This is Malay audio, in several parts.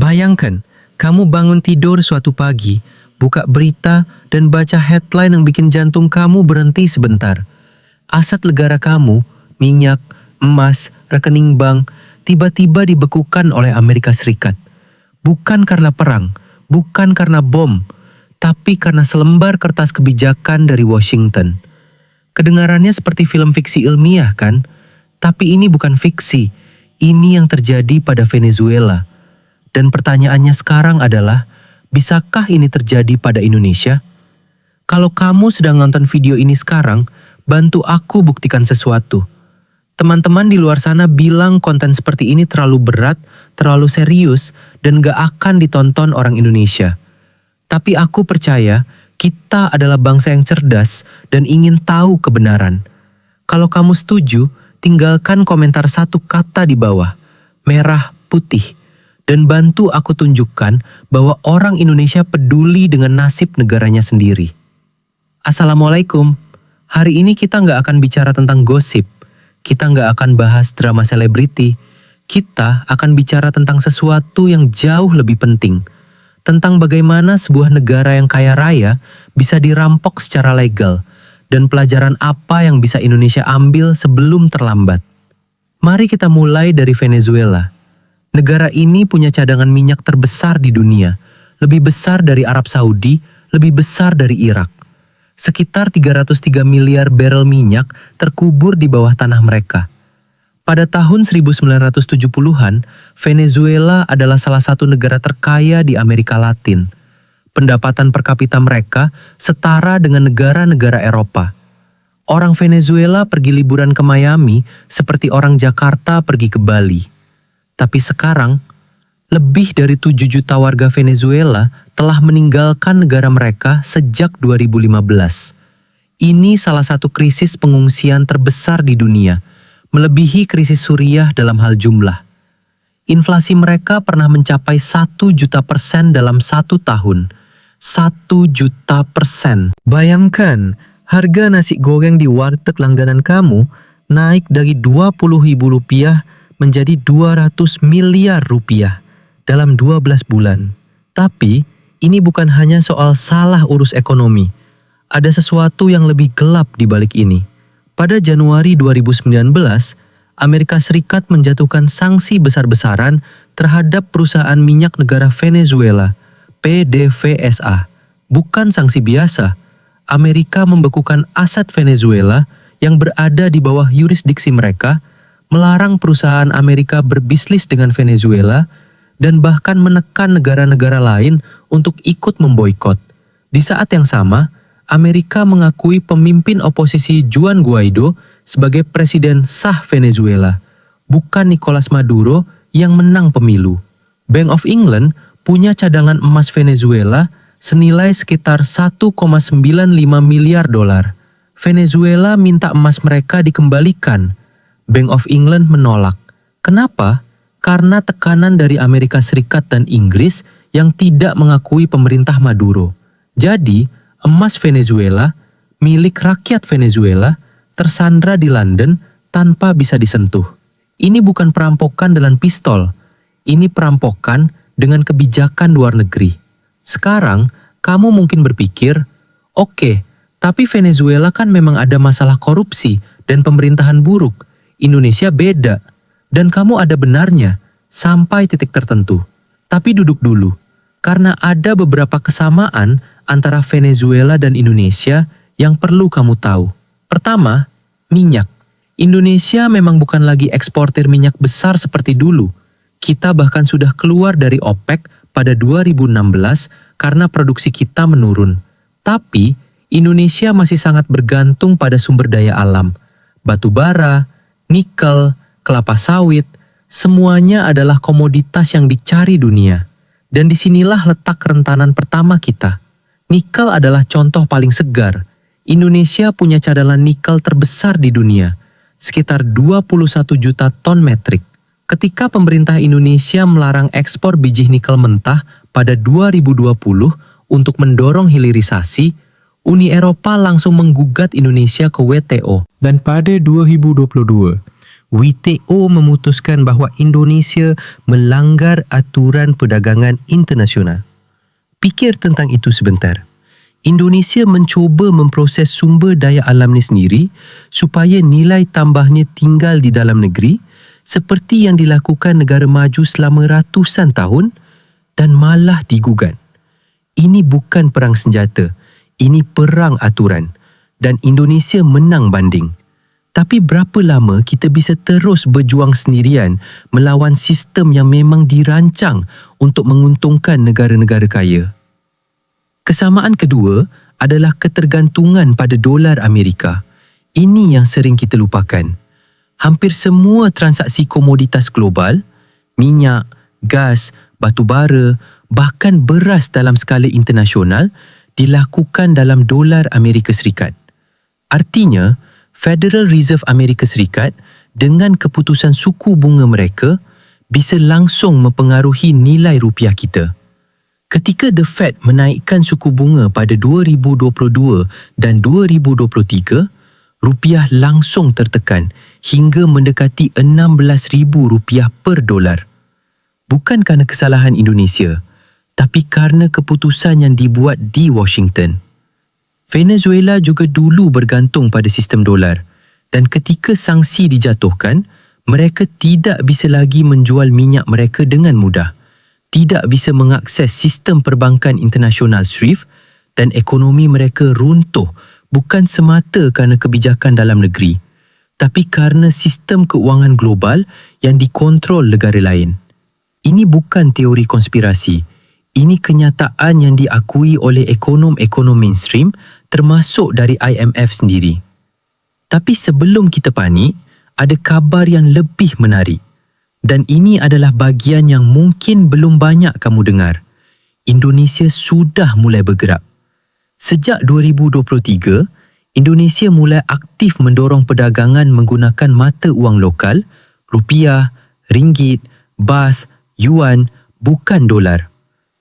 Bayangkan, kamu bangun tidur suatu pagi, buka berita, dan baca headline yang bikin jantung kamu berhenti sebentar. Aset negara kamu, minyak, emas, rekening bank, tiba-tiba dibekukan oleh Amerika Serikat. Bukan karena perang, bukan karena bom, tapi karena selembar kertas kebijakan dari Washington. Kedengarannya seperti film fiksi ilmiah kan? Tapi ini bukan fiksi, ini yang terjadi pada Venezuela. Dan pertanyaannya sekarang adalah, bisakah ini terjadi pada Indonesia? Kalau kamu sedang nonton video ini sekarang, bantu aku buktikan sesuatu. Teman-teman di luar sana bilang konten seperti ini terlalu berat, terlalu serius, dan gak akan ditonton orang Indonesia. Tapi aku percaya, kita adalah bangsa yang cerdas dan ingin tahu kebenaran. Kalau kamu setuju, tinggalkan komentar satu kata di bawah, merah putih, dan bantu aku tunjukkan bahwa orang Indonesia peduli dengan nasib negaranya sendiri. Assalamualaikum, hari ini kita nggak akan bicara tentang gosip, kita nggak akan bahas drama selebriti, kita akan bicara tentang sesuatu yang jauh lebih penting, tentang bagaimana sebuah negara yang kaya raya bisa dirampok secara legal, dan pelajaran apa yang bisa Indonesia ambil sebelum terlambat. Mari kita mulai dari Venezuela. Negara ini punya cadangan minyak terbesar di dunia, lebih besar dari Arab Saudi, lebih besar dari Irak. Sekitar 303 miliar barel minyak terkubur di bawah tanah mereka. Pada tahun 1970-an, Venezuela adalah salah satu negara terkaya di Amerika Latin. Pendapatan per kapita mereka setara dengan negara-negara Eropa. Orang Venezuela pergi liburan ke Miami seperti orang Jakarta pergi ke Bali. Tapi sekarang, lebih dari 7 juta warga Venezuela telah meninggalkan negara mereka sejak 2015. Ini salah satu krisis pengungsian terbesar di dunia, melebihi krisis Suriah dalam hal jumlah. Inflasi mereka pernah mencapai 1 juta % dalam 1 tahun. 1 juta %. Bayangkan, harga nasi goreng di warteg langganan kamu naik dari Rp20.000 menjadi Rp200 miliar dalam 12 bulan. Tapi, ini bukan hanya soal salah urus ekonomi. Ada sesuatu yang lebih gelap di balik ini. Pada Januari 2019, Amerika Serikat menjatuhkan sanksi besar-besaran terhadap perusahaan minyak negara Venezuela, PDVSA. Bukan sanksi biasa. Amerika membekukan aset Venezuela yang berada di bawah yurisdiksi mereka, melarang perusahaan Amerika berbisnis dengan Venezuela, dan bahkan menekan negara-negara lain untuk ikut memboikot. Di saat yang sama, Amerika mengakui pemimpin oposisi Juan Guaido sebagai presiden sah Venezuela, bukan Nicolas Maduro yang menang pemilu. Bank of England punya cadangan emas Venezuela senilai sekitar 1,95 miliar dolar. Venezuela minta emas mereka dikembalikan. Bank of England menolak. Kenapa? Karena tekanan dari Amerika Serikat dan Inggris yang tidak mengakui pemerintah Maduro. Jadi, emas Venezuela, milik rakyat Venezuela, tersandra di London tanpa bisa disentuh. Ini bukan perampokan dengan pistol. Ini perampokan dengan kebijakan luar negeri. Sekarang, kamu mungkin berpikir, oke, tapi Venezuela kan memang ada masalah korupsi dan pemerintahan buruk. Indonesia beda. Dan kamu ada benarnya, sampai titik tertentu. Tapi duduk dulu, karena ada beberapa kesamaan antara Venezuela dan Indonesia yang perlu kamu tahu. Pertama, minyak. Indonesia memang bukan lagi eksportir minyak besar seperti dulu. Kita bahkan sudah keluar dari OPEC pada 2016 karena produksi kita menurun. Tapi, Indonesia masih sangat bergantung pada sumber daya alam. Batu bara, nikel, kelapa sawit, semuanya adalah komoditas yang dicari dunia. Dan disinilah letak kerentanan pertama kita. Nikel adalah contoh paling segar. Indonesia punya cadangan nikel terbesar di dunia, sekitar 21 juta ton metrik. Ketika pemerintah Indonesia melarang ekspor biji nikel mentah pada 2020 untuk mendorong hilirisasi, Uni Eropa langsung menggugat Indonesia ke WTO. Dan pada 2022, WTO memutuskan bahawa Indonesia melanggar aturan perdagangan internasional. Fikir tentang itu sebentar. Indonesia mencuba memproses sumber daya alamnya sendiri supaya nilai tambahnya tinggal di dalam negeri seperti yang dilakukan negara maju selama ratusan tahun dan malah digugat. Ini bukan perang senjata, ini perang aturan dan Indonesia menang banding. Tapi berapa lama kita bisa terus berjuang sendirian melawan sistem yang memang dirancang untuk menguntungkan negara-negara kaya? Kesamaan kedua adalah ketergantungan pada dolar Amerika. Ini yang sering kita lupakan. Hampir semua transaksi komoditas global, minyak, gas, batu bara, bahkan beras dalam skala internasional dilakukan dalam dolar Amerika Serikat. Artinya, Federal Reserve Amerika Serikat dengan keputusan suku bunga mereka bisa langsung mempengaruhi nilai rupiah kita. Ketika The Fed menaikkan suku bunga pada 2022 dan 2023, rupiah langsung tertekan hingga mendekati RM16,000 per dolar. Bukan kerana kesalahan Indonesia, tapi kerana keputusan yang dibuat di Washington. Venezuela juga dulu bergantung pada sistem dolar dan ketika sanksi dijatuhkan, mereka tidak bisa lagi menjual minyak mereka dengan mudah, tidak bisa mengakses sistem perbankan internasional SWIFT dan ekonomi mereka runtuh bukan semata kerana kebijakan dalam negeri, tapi kerana sistem keuangan global yang dikontrol negara lain. Ini bukan teori konspirasi. Ini kenyataan yang diakui oleh ekonom-ekonom mainstream termasuk dari IMF sendiri. Tapi sebelum kita panik, ada kabar yang lebih menarik. Dan ini adalah bahagian yang mungkin belum banyak kamu dengar. Indonesia sudah mulai bergerak. Sejak 2023, Indonesia mulai aktif mendorong perdagangan menggunakan mata wang lokal, rupiah, ringgit, baht, yuan, bukan dolar.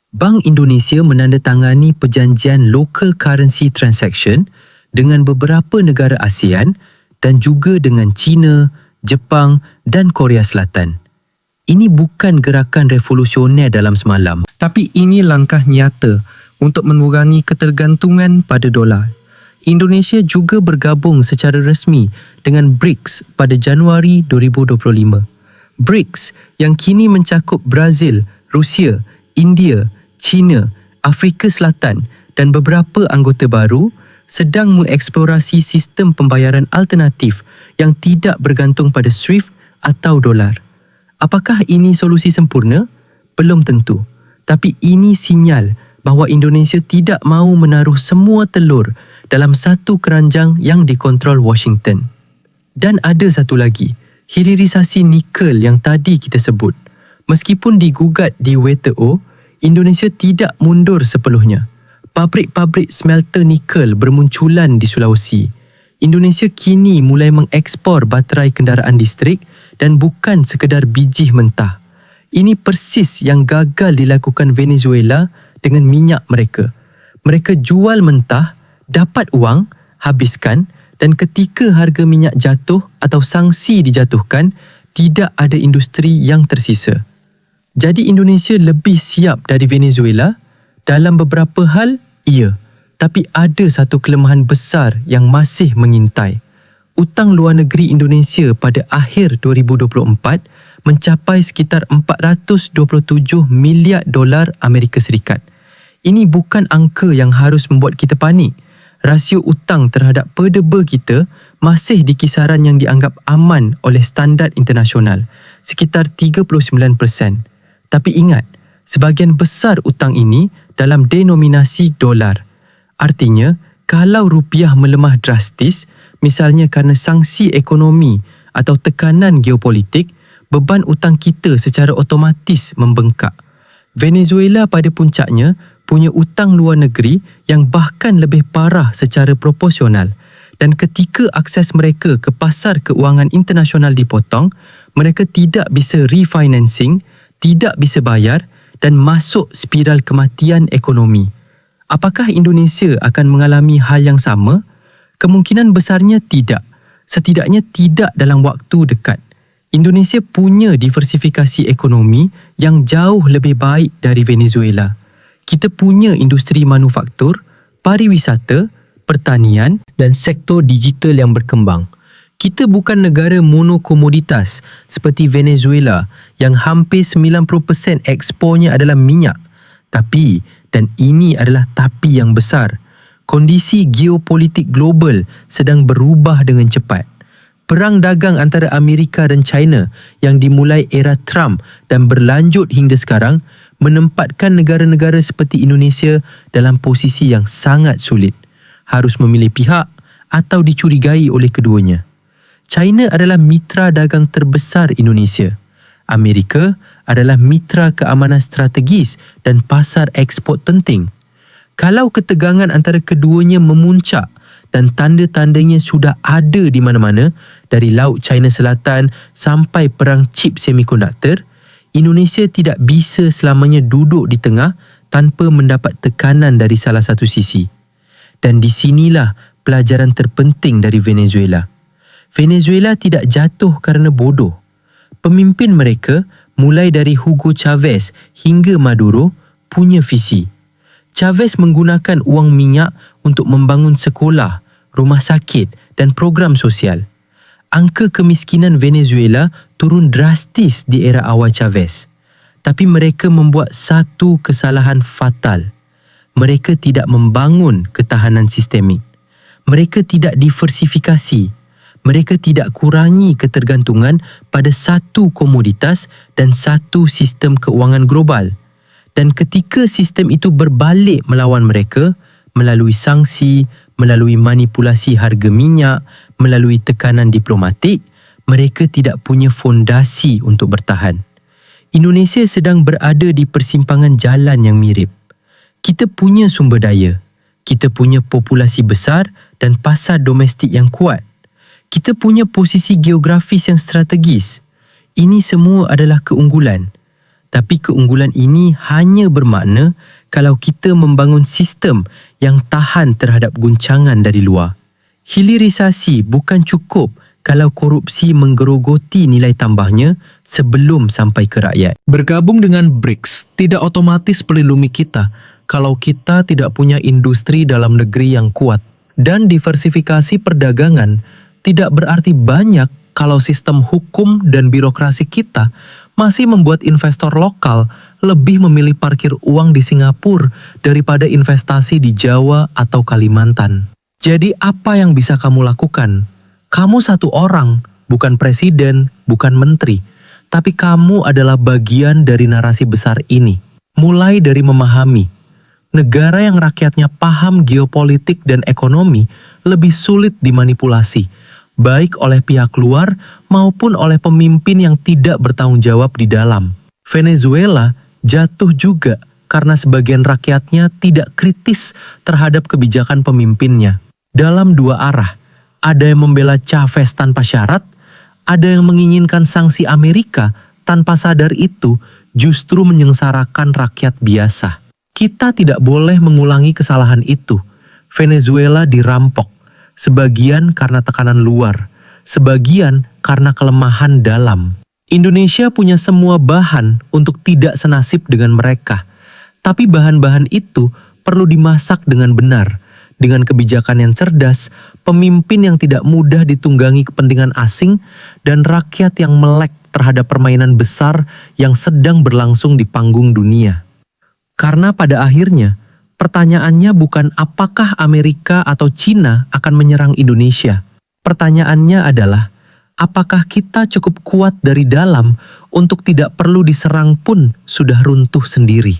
Bank Indonesia menandatangani perjanjian local currency transaction dengan beberapa negara ASEAN dan juga dengan China, Jepang dan Korea Selatan. Ini bukan gerakan revolusioner dalam semalam, Tapi ini langkah nyata untuk mengurangi ketergantungan pada dolar. Indonesia juga bergabung secara resmi dengan BRICS pada Januari 2025. BRICS yang kini mencakup Brazil, Rusia, India, China, Afrika Selatan dan beberapa anggota baru sedang mengeksplorasi sistem pembayaran alternatif yang tidak bergantung pada SWIFT atau dolar. Apakah ini solusi sempurna? Belum tentu. Tapi ini sinyal bahawa Indonesia tidak mahu menaruh semua telur dalam satu keranjang yang dikontrol Washington. Dan ada satu lagi, hilirisasi nikel yang tadi kita sebut. Meskipun digugat di WTO, Indonesia tidak mundur sepenuhnya. Pabrik-pabrik smelter nikel bermunculan di Sulawesi. Indonesia kini mulai mengekspor baterai kendaraan listrik dan bukan sekadar biji mentah. Ini persis yang gagal dilakukan Venezuela dengan minyak mereka. Mereka jual mentah, dapat wang, habiskan dan ketika harga minyak jatuh atau sanksi dijatuhkan, tidak ada industri yang tersisa. Jadi Indonesia lebih siap dari Venezuela? Dalam beberapa hal, ya. Tapi ada satu kelemahan besar yang masih mengintai. Utang luar negeri Indonesia pada akhir 2024 mencapai sekitar 427 miliar dolar Amerika Serikat. Ini bukan angka yang harus membuat kita panik. Rasio utang terhadap perdeba kita masih di kisaran yang dianggap aman oleh standard internasional, sekitar 39%. Tapi ingat, sebahagian besar utang ini dalam denominasi dolar. Artinya, kalau rupiah melemah drastis, misalnya kerana sanksi ekonomi atau tekanan geopolitik, beban utang kita secara otomatis membengkak. Venezuela pada puncaknya punya utang luar negeri yang bahkan lebih parah secara proporsional. Dan ketika akses mereka ke pasar keuangan internasional dipotong, mereka tidak bisa refinancing, tidak bisa bayar dan masuk spiral kematian ekonomi. Apakah Indonesia akan mengalami hal yang sama? Kemungkinan besarnya tidak. Setidaknya tidak dalam waktu dekat. Indonesia punya diversifikasi ekonomi yang jauh lebih baik dari Venezuela. Kita punya industri manufaktur, pariwisata, pertanian Dan sektor digital yang berkembang. Kita bukan negara monokomoditas seperti Venezuela yang hampir 90% ekspornya adalah minyak. Tapi, dan ini adalah tapi yang besar, kondisi geopolitik global sedang berubah dengan cepat. Perang dagang antara Amerika dan China yang dimulai era Trump dan berlanjut hingga sekarang menempatkan negara-negara seperti Indonesia dalam posisi yang sangat sulit. Harus memilih pihak atau dicurigai oleh keduanya. China adalah mitra dagang terbesar Indonesia. Amerika adalah mitra keamanan strategis dan pasar ekspor penting. Kalau ketegangan antara keduanya memuncak dan tanda-tandanya sudah ada di mana-mana, dari Laut China Selatan sampai perang chip semikonduktor, Indonesia tidak bisa selamanya duduk di tengah tanpa mendapat tekanan dari salah satu sisi. Dan di sinilah pelajaran terpenting dari Venezuela. Venezuela tidak jatuh kerana bodoh. Pemimpin mereka, mulai dari Hugo Chavez hingga Maduro, punya visi. Chavez menggunakan wang minyak untuk membangun sekolah, rumah sakit dan program sosial. Angka kemiskinan Venezuela turun drastis di era awal Chavez. Tapi mereka membuat satu kesalahan fatal. Mereka tidak membangun ketahanan sistemik. Mereka tidak diversifikasi. Mereka tidak kurangi ketergantungan pada satu komoditas dan satu sistem keuangan global. Dan ketika sistem itu berbalik melawan mereka, melalui sanksi, melalui manipulasi harga minyak, melalui tekanan diplomatik, mereka tidak punya fondasi untuk bertahan. Indonesia sedang berada di persimpangan jalan yang mirip. Kita punya sumber daya, kita punya populasi besar dan pasar domestik yang kuat. Kita punya posisi geografis yang strategis. Ini semua adalah keunggulan. Tapi keunggulan ini hanya bermakna kalau kita membangun sistem yang tahan terhadap guncangan dari luar. Hilirisasi bukan cukup kalau korupsi menggerogoti nilai tambahnya sebelum sampai ke rakyat. Bergabung dengan BRICS tidak otomatis melindungi kita kalau kita tidak punya industri dalam negeri yang kuat. Dan diversifikasi perdagangan tidak berarti banyak kalau sistem hukum dan birokrasi kita masih membuat investor lokal lebih memilih parkir uang di Singapura daripada investasi di Jawa atau Kalimantan. Jadi apa yang bisa kamu lakukan? Kamu satu orang, bukan presiden, bukan menteri, tapi kamu adalah bagian dari narasi besar ini. Mulai dari memahami, negara yang rakyatnya paham geopolitik dan ekonomi lebih sulit dimanipulasi, baik oleh pihak luar maupun oleh pemimpin yang tidak bertanggung jawab di dalam. Venezuela jatuh juga karena sebagian rakyatnya tidak kritis terhadap kebijakan pemimpinnya. Dalam dua arah, ada yang membela Chavez tanpa syarat, ada yang menginginkan sanksi Amerika tanpa sadar itu justru menyengsarakan rakyat biasa. Kita tidak boleh mengulangi kesalahan itu. Venezuela dirampok, sebagian karena tekanan luar, sebagian karena kelemahan dalam. Indonesia punya semua bahan untuk tidak senasib dengan mereka. Tapi bahan-bahan itu perlu dimasak dengan benar, dengan kebijakan yang cerdas, pemimpin yang tidak mudah ditunggangi kepentingan asing, dan rakyat yang melek terhadap permainan besar yang sedang berlangsung di panggung dunia. Karena pada akhirnya, pertanyaannya bukan apakah Amerika atau China akan menyerang Indonesia. Pertanyaannya adalah, apakah kita cukup kuat dari dalam untuk tidak perlu diserang pun sudah runtuh sendiri.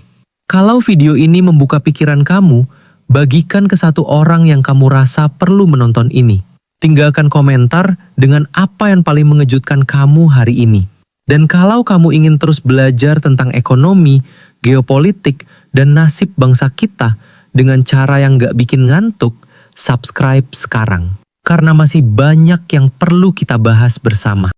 Kalau video ini membuka pikiran kamu, bagikan ke satu orang yang kamu rasa perlu menonton ini. Tinggalkan komentar dengan apa yang paling mengejutkan kamu hari ini. Dan kalau kamu ingin terus belajar tentang ekonomi, geopolitik, dan nasib bangsa kita dengan cara yang gak bikin ngantuk, subscribe sekarang. Karena masih banyak yang perlu kita bahas bersama.